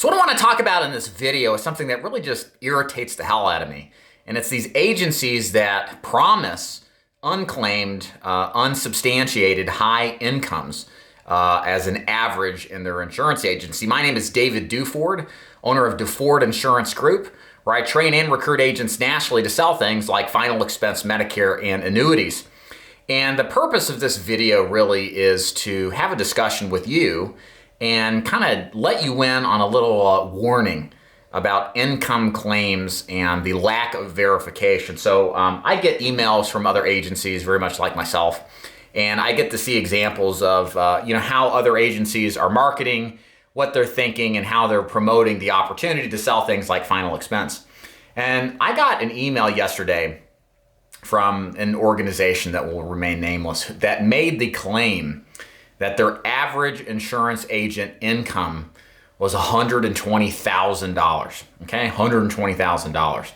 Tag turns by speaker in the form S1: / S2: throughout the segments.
S1: So what I want to talk about in this video is something that really just irritates the hell out of me. And it's these agencies that promise unclaimed, unsubstantiated high incomes as an average in their insurance agency. My name is David Duford, owner of Duford Insurance Group, where I train and recruit agents nationally to sell things like final expense Medicare and annuities. And the purpose of this video really is to have a discussion with you and kind of let you in on a little warning about income claims and the lack of verification. So I get emails from other agencies very much like myself, and I get to see examples of how other agencies are marketing, what they're thinking, and how they're promoting the opportunity to sell things like final expense. And I got an email yesterday from an organization that will remain nameless that made the claim that their average insurance agent income was $120,000, okay? $120,000.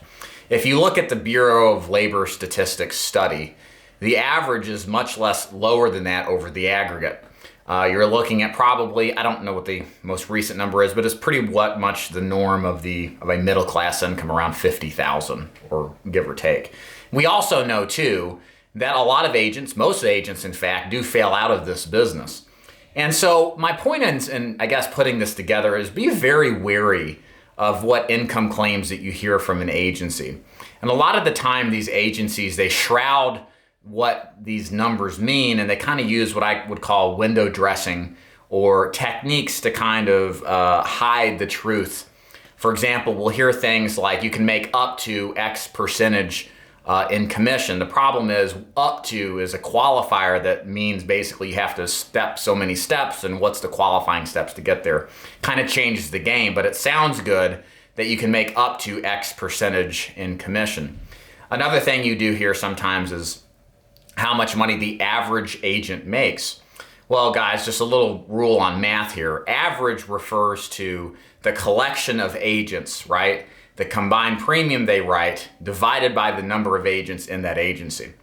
S1: If you look at the Bureau of Labor Statistics study, the average is much lower than that over the aggregate. You're looking at probably, I don't know what the most recent number is, but it's pretty much the norm of a middle class income around 50,000 or give or take. We also know too that a lot of agents, most agents in fact, do fail out of this business. And so my point in I guess putting this together is be very wary of what income claims that you hear from an agency. And a lot of the time these agencies, they shroud what these numbers mean, and they kind of use what I would call window dressing or techniques to kind of hide the truth. For example, we'll hear things like you can make up to X percentage in commission. The problem is up to is a qualifier that means basically you have to step so many steps, and what's the qualifying steps to get there? Kind of changes the game, but it sounds good that you can make up to X percentage in commission. Another thing you do hear sometimes is how much money the average agent makes. Well, guys, just a little rule on math here. Average refers to the collection of agents, right? The combined premium they write divided by the number of agents in that agency.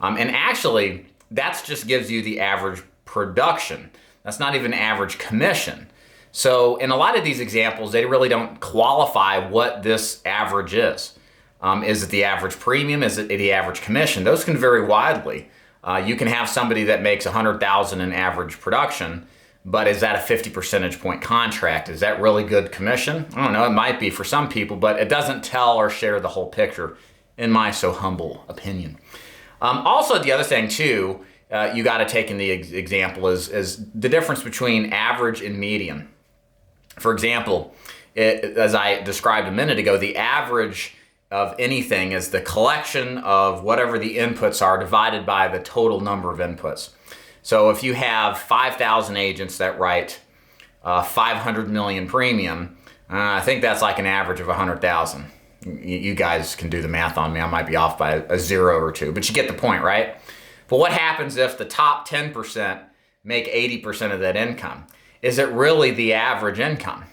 S1: And actually, that just gives you the average production. That's not even average commission. So in a lot of these examples, they really don't qualify what this average is. Is it the average premium? Is it the average commission? Those can vary widely. You can have somebody that makes $100,000 in average production, but is that a 50 percentage point contract? Is that really good commission? I don't know, it might be for some people, but it doesn't tell or share the whole picture, in my so humble opinion. Also, the other thing too, you got to take in the example is the difference between average and median. For example, as I described a minute ago, the average of anything is the collection of whatever the inputs are divided by the total number of inputs. So if you have 5,000 agents that write 500 million premium, I think that's like an average of 100,000. You guys can do the math on me. I might be off by a zero or two, but you get the point, right? But what happens if the top 10% make 80% of that income? Is it really the average income?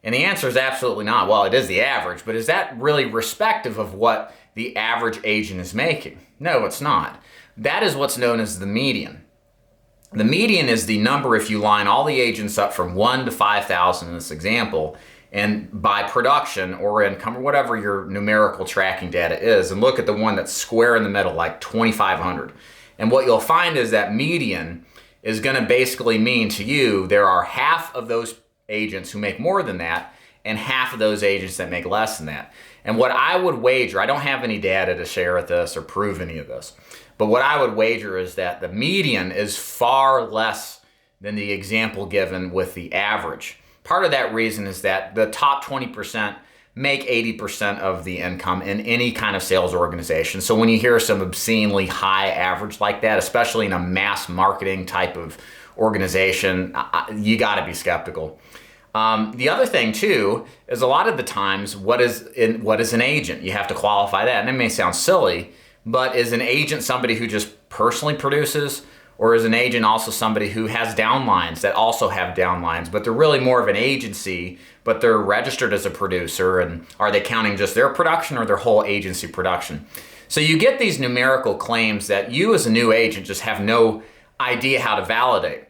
S1: And the answer is absolutely not. Well, it is the average, but is that really respective of what the average agent is making? No, it's not. That is what's known as the median. The median is the number if you line all the agents up from 1 to 5,000 in this example, and by production or income or whatever your numerical tracking data is, and look at the one that's square in the middle, like 2,500. And what you'll find is that median is going to basically mean to you there are half of those agents who make more than that and half of those agents that make less than that. And what I would wager, I don't have any data to share with this or prove any of this, but what I would wager is that the median is far less than the example given with the average. Part of that reason is that the top 20% make 80% of the income in any kind of sales organization. So when you hear some obscenely high average like that, especially in a mass marketing type of organization, you got to be skeptical. The other thing too is a lot of the times what is an agent? You have to qualify that, and it may sound silly, but is an agent somebody who just personally produces, or is an agent also somebody who has downlines that also have downlines, but they're really more of an agency, but they're registered as a producer, and are they counting just their production or their whole agency production? So you get these numerical claims that you as a new agent just have no idea how to validate.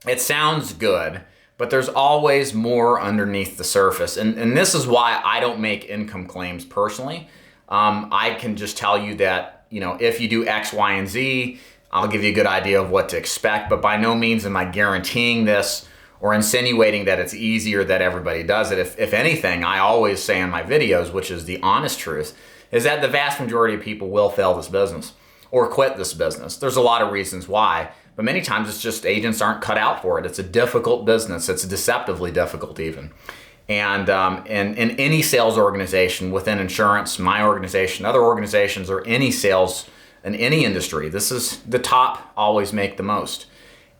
S1: It sounds good, but there's always more underneath the surface. And this is why I don't make income claims personally. I can just tell you that, if you do X, Y, and Z, I'll give you a good idea of what to expect, but by no means am I guaranteeing this or insinuating that it's easy or that everybody does it. If anything, I always say in my videos, which is the honest truth, is that the vast majority of people will fail this business or quit this business. There's a lot of reasons why, but many times it's just agents aren't cut out for it. It's a difficult business. It's deceptively difficult even. And in any sales organization, within insurance, my organization, other organizations, or any sales in any industry, this is the top always make the most.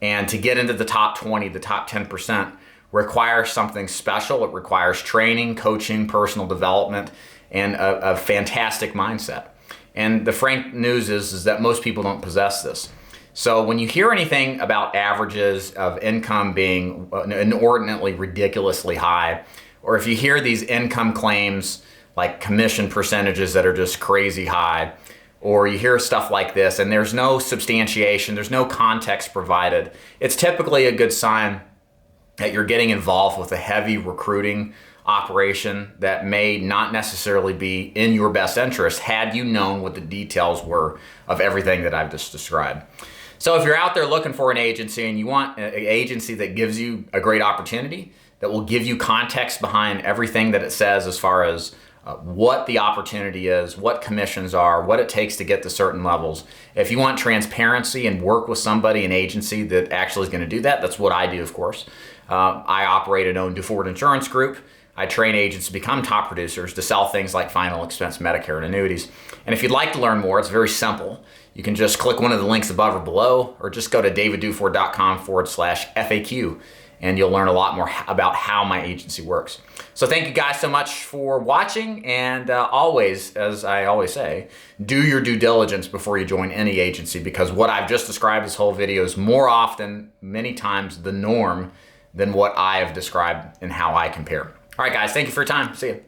S1: And to get into the top 20, the top 10% requires something special. It requires training, coaching, personal development, and a fantastic mindset. And the frank news is that most people don't possess this. So when you hear anything about averages of income being inordinately, ridiculously high, or if you hear these income claims like commission percentages that are just crazy high, or you hear stuff like this and there's no substantiation, there's no context provided, it's typically a good sign that you're getting involved with a heavy recruiting operation that may not necessarily be in your best interest had you known what the details were of everything that I've just described. So if you're out there looking for an agency and you want an agency that gives you a great opportunity, that will give you context behind everything that it says as far as what the opportunity is, what commissions are, what it takes to get to certain levels. If you want transparency and work with somebody, an agency that actually is going to do that, that's what I do, of course. I operate and own DeFord Insurance Group. I train agents to become top producers to sell things like final expense Medicare and annuities. And if you'd like to learn more, it's very simple. You can just click one of the links above or below, or just go to davidduford.com/FAQ, and you'll learn a lot more about how my agency works. So thank you guys so much for watching, and always, as I always say, do your due diligence before you join any agency, because what I've just described this whole video is more often, many times, the norm than what I have described and how I compare. All right, guys, thank you for your time. See you.